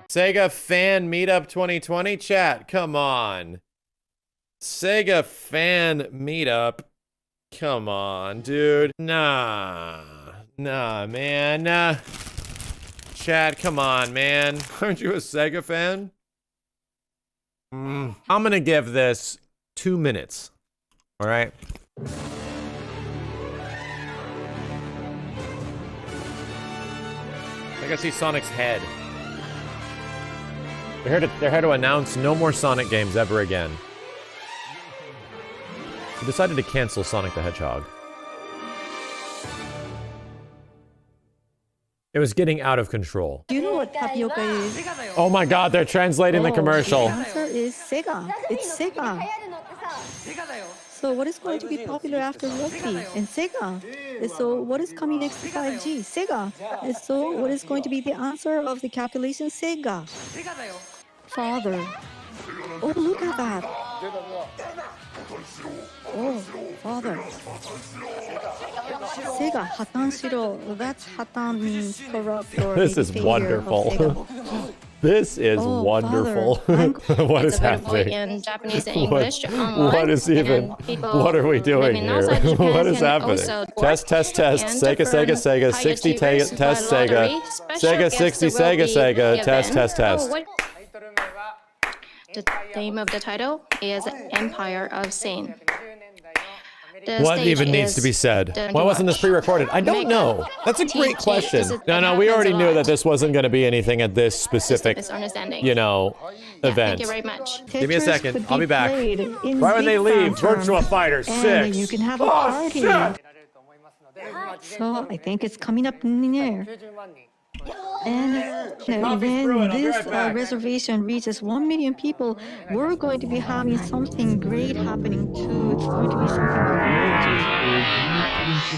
Sega Fan Meetup 2020 chat, come on. Sega Fan Meetup, come on, dude. Nah, man. Chat, come on, man. Aren't you a Sega fan? I'm gonna give this 2 minutes. All right. I think I see Sonic's head. They're here to announce no more Sonic games ever again. We decided to cancel Sonic the Hedgehog. It was getting out of control. Do you know what tapioca is? Oh my god, they're translating the commercial. The answer is Sega. It's Sega. So what is going to be popular after rugby? And Sega. And so what is coming next to 5G? Sega. And so what is going to be the answer of the calculation? Sega. Father. Oh, look at that. Oh, father. Sega, hatan shiro. That's hatan means corrupt or This is wonderful. This is wonderful. What is happening? In Japanese and English. What is even? What are we doing here? What is happening? Test. Sega. 60 test. Sega. Sega 60. Sega. Test. The name of the title is Empire of Sin. What even needs to be said? Why wasn't this pre-recorded? I don't know. That's a great question. No, we already knew that this wasn't going to be anything at this specific, you know, event. Thank you very much. Give me a second. I'll be back. Right when they leave, Virtua Fighter 6. And you can have a party. So I think it's coming up in the air. And when this reservation reaches 1 million people, we're going to be having something great happening too. It's going to be something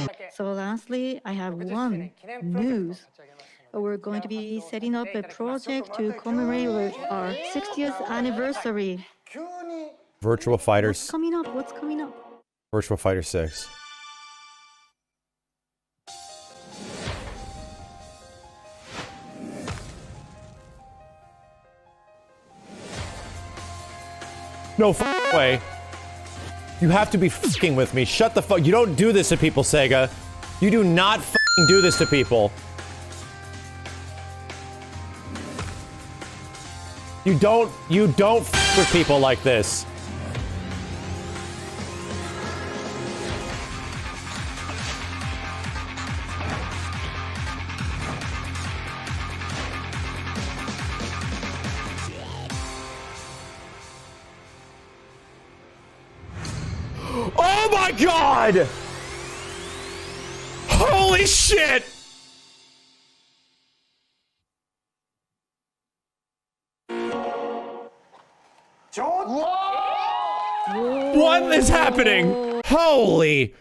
great. So lastly, I have one news. We're going to be setting up a project to commemorate our 60th anniversary. Virtua Fighter. What's coming up? Virtua Fighter 6. No way. You have to be fucking with me. Shut the fuck. You don't do this to people, Sega. You do not fucking do this to people. You don't fuck with people like this. Oh my god! Holy shit! What is happening? Holy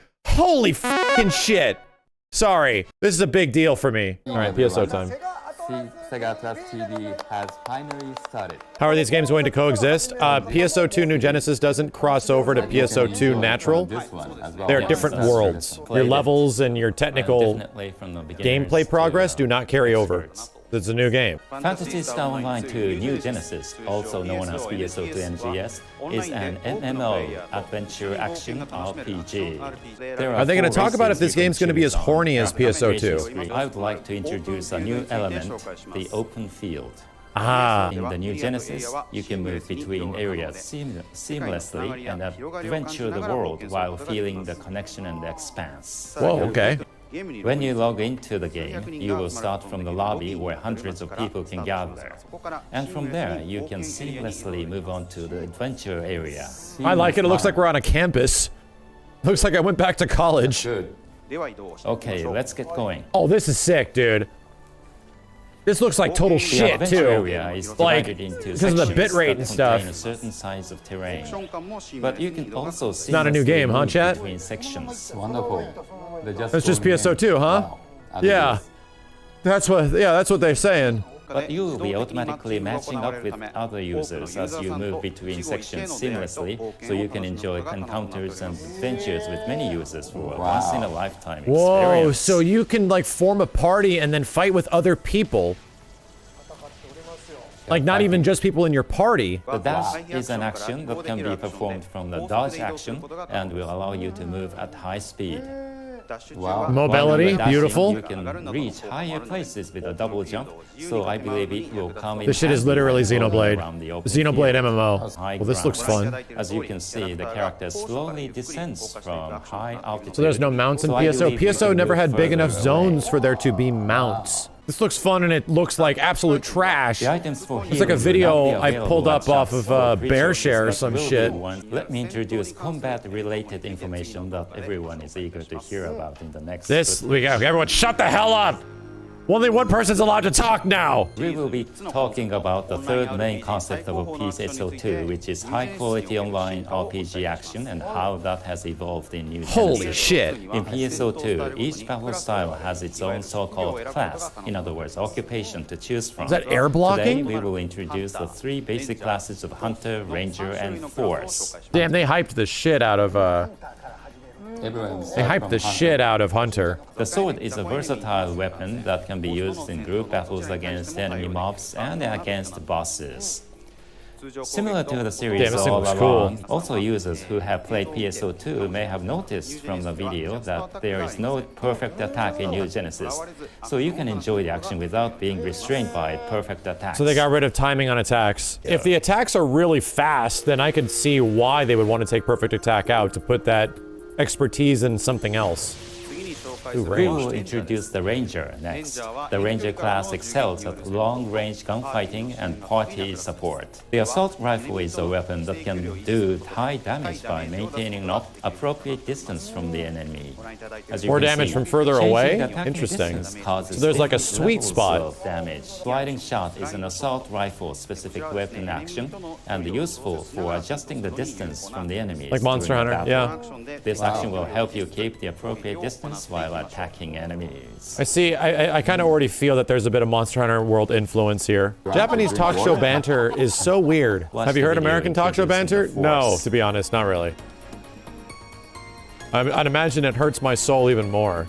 fucking shit. Sorry, this is a big deal for me. Alright, PSO time. Sega Plus TV has finally started. How are these games going to coexist? PSO2 New Genesis doesn't cross over to PSO2 Natural. They're different worlds. Your levels and your technical gameplay progress do not carry over. It's a new game. PHANTASY Star Online 2 New Genesis, also known as PSO2 NGS, is an MMO adventure action RPG. Are they going to talk about if this game's going to be as horny as PSO2? I would like to introduce a new element, the open field. Ah. In the New Genesis, you can move between areas seamlessly and adventure the world while feeling the connection and the expanse. Whoa, okay. When you log into the game, you will start from the lobby where hundreds of people can gather. And from there, you can seamlessly move on to the adventure area. I like it. It looks like we're on a campus. Looks like I went back to college. Okay, let's get going. Oh, this is sick, dude. This looks like total shit, too. Area is like, because of the bitrate and stuff. A certain size of terrain. But you can also see not a new game, huh, chat? Between sections. Wonderful. That's just PSO2, huh? Wow. Yeah. That's what they're saying. but you will be automatically matching up with other users as you move between sections seamlessly, so you can enjoy encounters and adventures with many users for a once-in-a-lifetime experience. Whoa, so you can like form a party and then fight with other people. Like not even just people in your party. The dash is an action that can be performed from the dodge action and will allow you to move at high speed. Wow. Mobility, Dashing, beautiful. You can reach higher places with a double jump, so I believe it will come in. This shit is literally Xenoblade. Xenoblade MMO. High Well, this looks ground. fun. As you can see, the character slowly descends from high altitude. So there's no mounts in So I PSO. believe you PSO can never move had big further enough away. zones for there to be mounts. This looks fun and it looks like absolute trash. The items for It's like a heroes video will not be I pulled available up off at of shops for Bearshare or creatures some that will shit. be one. Let me introduce combat-related information that everyone is eager to hear about in the next. Everyone shut the hell up! Only one person's allowed to talk now! We will be talking about the third main concept of PSO2, which is high-quality online RPG action and how that has evolved in new Holy Genesis. shit. In PSO2, each battle style has its own so-called class, in other words, occupation to choose from. Is that air blocking? Today, we will introduce the three basic classes of Hunter, Ranger, and Force. Damn, they hyped the shit out of, Everyone they hyped the shit out of Hunter. The sword is a versatile weapon that can be used in group battles against enemy mobs and against bosses. Similar to the series Damn, this thing all looks along, cool. also users who have played PSO2 may have noticed from the video that there is no perfect attack in New Genesis, so you can enjoy the action without being restrained by perfect attacks. So they got rid of timing on attacks. If the attacks are really fast, then I could see why they would want to take perfect attack out to put that expertise in something else. Ooh, We will introduce the Ranger next. The Ranger class excels at long-range gunfighting and party support. The assault rifle is a weapon that can do high damage by maintaining an appropriate distance from the enemy. As you More can damage see, from further changing away? the attacking Interesting. distance causes So there's like a different sweet levels spot. of damage. Sliding shot is an assault rifle-specific weapon action and useful for adjusting the distance from the enemies. Like Monster during a Hunter, battle. yeah. This action will help you keep the appropriate distance while attacking enemies. I see, I kind of already feel that there's a bit of Monster Hunter World influence here. Japanese talk show banter is so weird. Have you heard American talk show banter? No, to be honest, not really. I'd imagine it hurts my soul even more.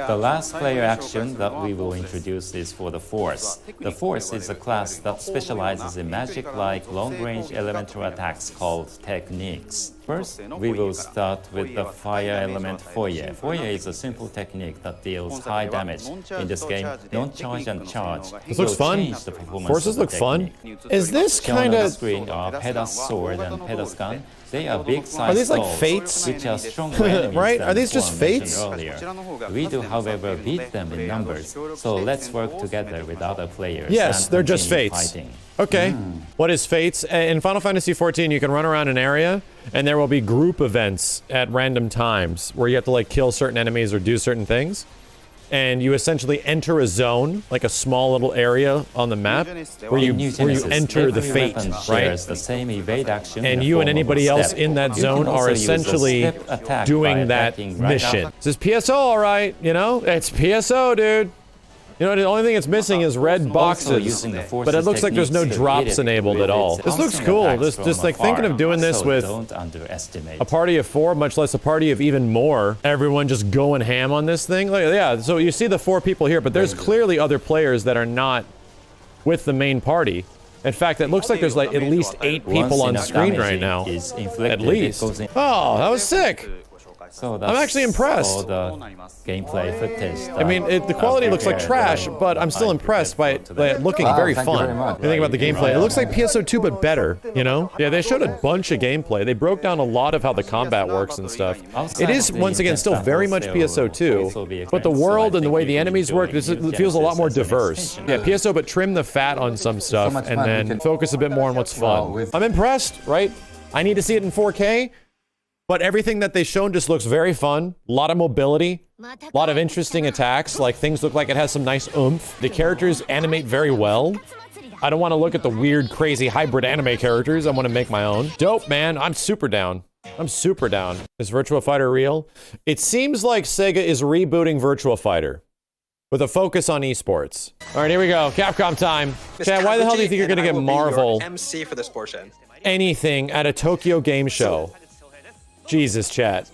The last player action that we will introduce is for the Force. The Force is a class that specializes in magic-like long-range elemental attacks called techniques. First, we will start with the fire element Foye. Foye is a simple technique that deals high damage. In this game, non-charge and charge This looks will fun. change the performance Forces of look the fun. technique. Is this Shown kind on the of... screen are Pedas sword and Pedas gun. They are big-sized Are these like skulls, fates? which are stronger enemies Right? than Are these the just one mentioned fates? earlier. We do, however, beat them in numbers, so let's work together with other players. Yes, and they're just continue fates. fighting. Okay. What is Fates? In Final Fantasy XIV, you can run around an area, and there will be group events at random times where you have to like kill certain enemies or do certain things. And you essentially enter a zone, like a small little area on the map, where you In New Genesis, enter the every fate, weapon right? shares the same evade action And in the you and form of a anybody else step. in that You zone can also are use a essentially step attack by doing that attacking right mission. after- This is PSO, all right, you know? It's PSO, dude. You know, the only thing it's missing is red boxes. using the But it looks like there's no techniques to drops hit it enabled with at all. its This looks bouncing cool. attacks This from just like thinking afar. of doing this So with don't underestimate. a party of 4, much less a party of even more. Everyone just going ham on this thing. Like, yeah, so you see the 4 people here, but there's clearly other players that are not with the main party. In fact, it looks like there's like at least 8 people Once on enough screen damage right now. is inflicted, At it least. goes in- Oh, that was sick. So that's I'm actually impressed. all the gameplay footage. I mean, the quality looks like trash, but I'm still impressed by it looking very thank you fun. very much. You think about the gameplay, it looks like PSO2 but better, you know? Yeah, they showed a bunch of gameplay. They broke down a lot of how the combat works and stuff. It is, once again, still very much PSO2, but the world and the way the enemies work, it feels a lot more diverse. Yeah, PSO, but trim the fat on some stuff much and fun. then We can- focus a bit more on what's fun. with- I'm impressed, right? I need to see it in 4K. But everything that they've shown just looks very fun. A lot of mobility, a lot of interesting attacks. Like, things look like it has some nice oomph. The characters animate very well. I don't want to look at the weird, crazy hybrid anime characters. I want to make my own. Dope, man. I'm super down. I'm super down. Is Virtua Fighter real? It seems like Sega is rebooting Virtua Fighter. with a focus on esports. All right, here we go. Capcom time. Chad, why the hell do you think you're going to get Marvel MC for this portion? anything at a Tokyo Game Show? Jesus, chat.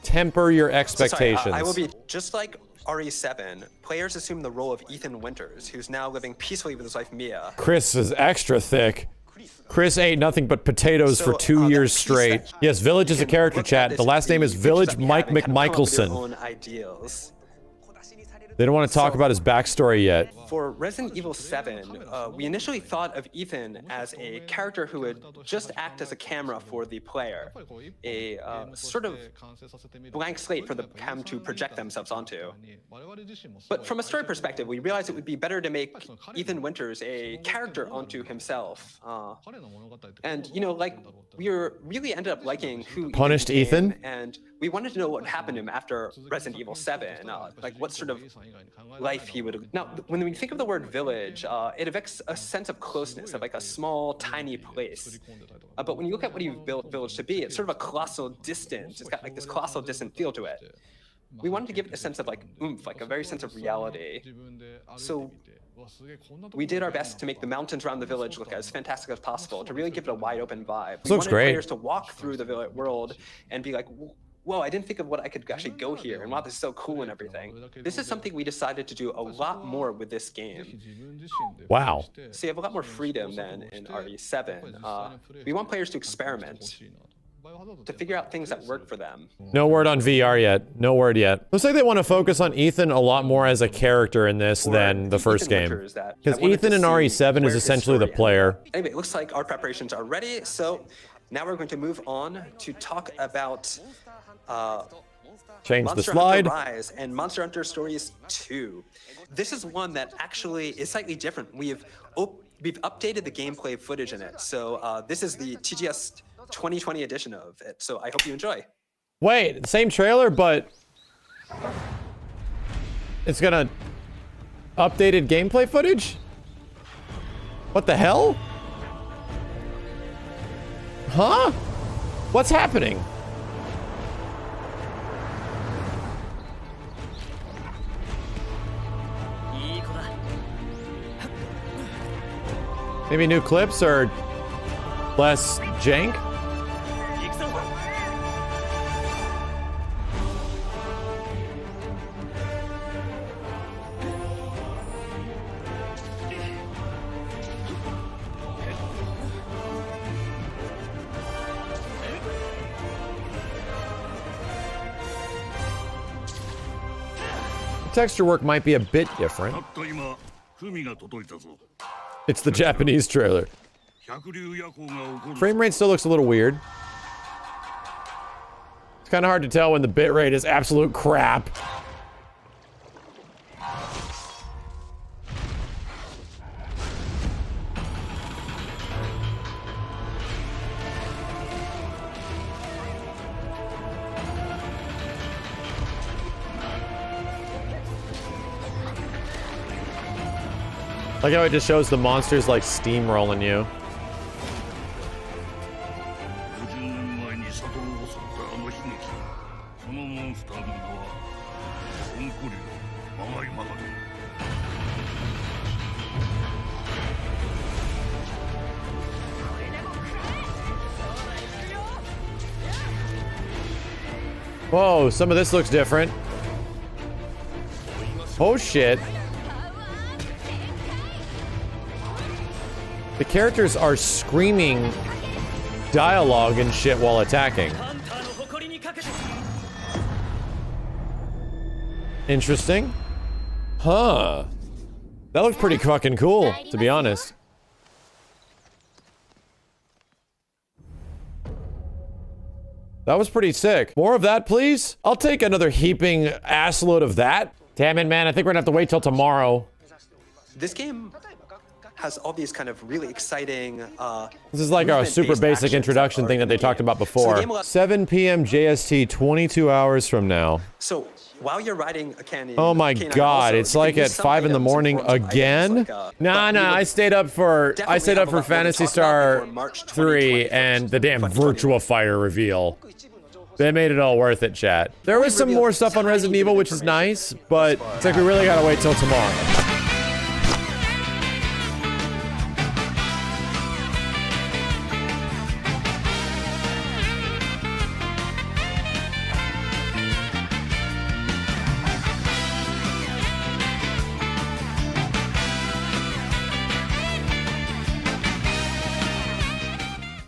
Temper your expectations. So sorry, I will be just like RE7. Players assume the role of Ethan Winters, who's now living peacefully with his wife Mia. Chris is extra thick. Chris ate nothing but potatoes for 2 years straight. Yes, Village is a character, chat. The last name is Village Mike McMichelson. They don't want to talk about his backstory yet. For Resident Evil 7, we initially thought of Ethan as a character who would just act as a camera for the player, a sort of blank slate for the cam to project themselves onto. But from a story perspective, we realized it would be better to make Ethan Winters a character onto himself. And, you know, like, we really ended up liking who Punished Ethan? And we wanted to know what happened to him after Resident Evil 7, like what sort of life he would have. Now, when we think of the word village, it evokes a sense of closeness, of like a small, tiny place. But when you look at what you've built Village to be, it's sort of a colossal distance. It's got like this colossal distant feel to it. We wanted to give it a sense of like oomph, like a very sense of reality. So we did our best to make the mountains around the village look as fantastic as possible, to really give it a wide open vibe. This looks great. Players to walk through the world and be like, whoa, I didn't think of what I could actually go here, and wow, this is so cool and everything. This is something we decided to do a lot more with this game. Wow. So you have a lot more freedom than in RE7. We want players to experiment, to figure out things that work for them. No word on VR yet. No word yet. Looks like they want to focus on Ethan a lot more as a character in this than the first game. Because Ethan in RE7 is essentially the player. Anyway, it looks like our preparations are ready, so now we're going to move on to talk about Change the Monster slide. Hunter Rise and Monster Hunter Stories 2. This is one that actually is slightly different. We've updated the gameplay footage in it. So this is the TGS 2020 edition of it. So I hope you enjoy. Wait, same trailer, but it's gonna updated gameplay footage? What the hell? Huh? What's happening? Maybe new clips or less jank? The texture work might be a bit different. It's the Japanese trailer. Frame rate still looks a little weird. It's kind of hard to tell when the bitrate is absolute crap. Like how it just shows the monsters like steamrolling you. Whoa, some of this looks different. Oh shit. The characters are screaming dialogue and shit while attacking. Interesting. Huh. That looks pretty fucking cool, to be honest. That was pretty sick. More of that, please? I'll take another heaping assload of that. Damn it, man. I think we're gonna have to wait till tomorrow. This game has all these kind of really exciting this is like a super basic introduction thing that they talked about before. 7 p.m. JST, 22 hours from now. So while you're riding a canyon, oh my god, it's like at 5 in the morning again? Nah, I stayed up for Phantasy Star 3 and the damn Virtua Fighter reveal. They made it all worth it, chat. There was some more stuff on Resident Evil, which is nice, but it's like we really gotta wait till tomorrow.